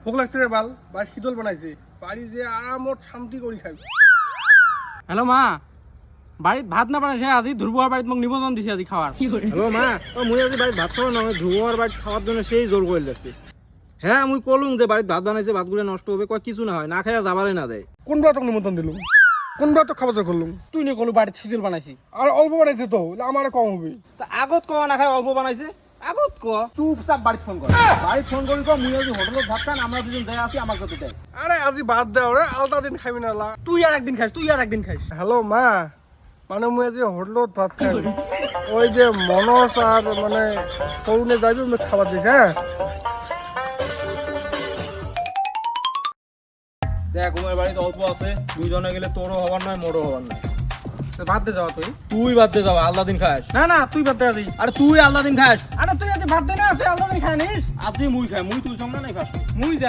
ভোক লাগছে রে বাল, বাস খিদল বানাইছে, বাড়ি যে আরামত শান্তি কৰি খাই। হেল্ল' মা, বাড়িত ভাত নাপাইছে আজি ধ্ৰুৱৰ বাড়িত মোক নিমন্ত্ৰণ দিছে আজি খাওয়ার। হ্যালো মা, মুই আজি বাড়িত ভাত খাওয়া নহয়, ধ্রুবর বাড়িত খাওয়ার জন্য সেই জোর করে লাগছে। হ্যাঁ মুই কলুম যে বাড়িত ভাত বানাইছে, ভাতগুলো নষ্ট হবে, কয় কিছু না হয়, না খাইয়া যাবারে না দেয়। কোনবা তোক নিমন্ত্রণ দিলুম, কোনবা তোক খাবার করলুম, তুই নে কলো বাড়িত শীতল বানাইছি। আর অল্প বানাইছে তো, আমার কম হবে। তা আগত ক না খাই অল্প বানাইছে, আগত ক। চুপচাপ বাড়িত ফোন কর, বাড়িত ফোন করি কো মুই আজি হোটেলত ভাত খান, আমরা দুজন যাই আছি, আমার কাছে দেয়। আরে আজি বাদ দে রে, আলদা দিন খাবি না লা। তুই আর একদিন খাইস, তুই আর একদিন খাইস। হ্যালো মা, মানে মুই আজি হোটেলত ভাত খাই, ওই যে মনস আর মানে তরুণে যাইবে মুই খাবার দিস। হ্যাঁ দেখ উমের বাড়িতে অল্প আছে, দুইজনে গেলে তোরও হবার নয়, মোরও হবার নয়। ভাত দে যাওয়া তুই। তুই বাদ দে যাবা, আল্লাহ দিন খাস। না না তুই ভাত দে আজি। আরে তুই আল্লাহ দিন খাস। আরে তুই আজি ভাত দে না, তুই আলাদা খাই নিস। আজি মুই খাই, মুই তুই সঙ্গে নাই খাস। মুই যা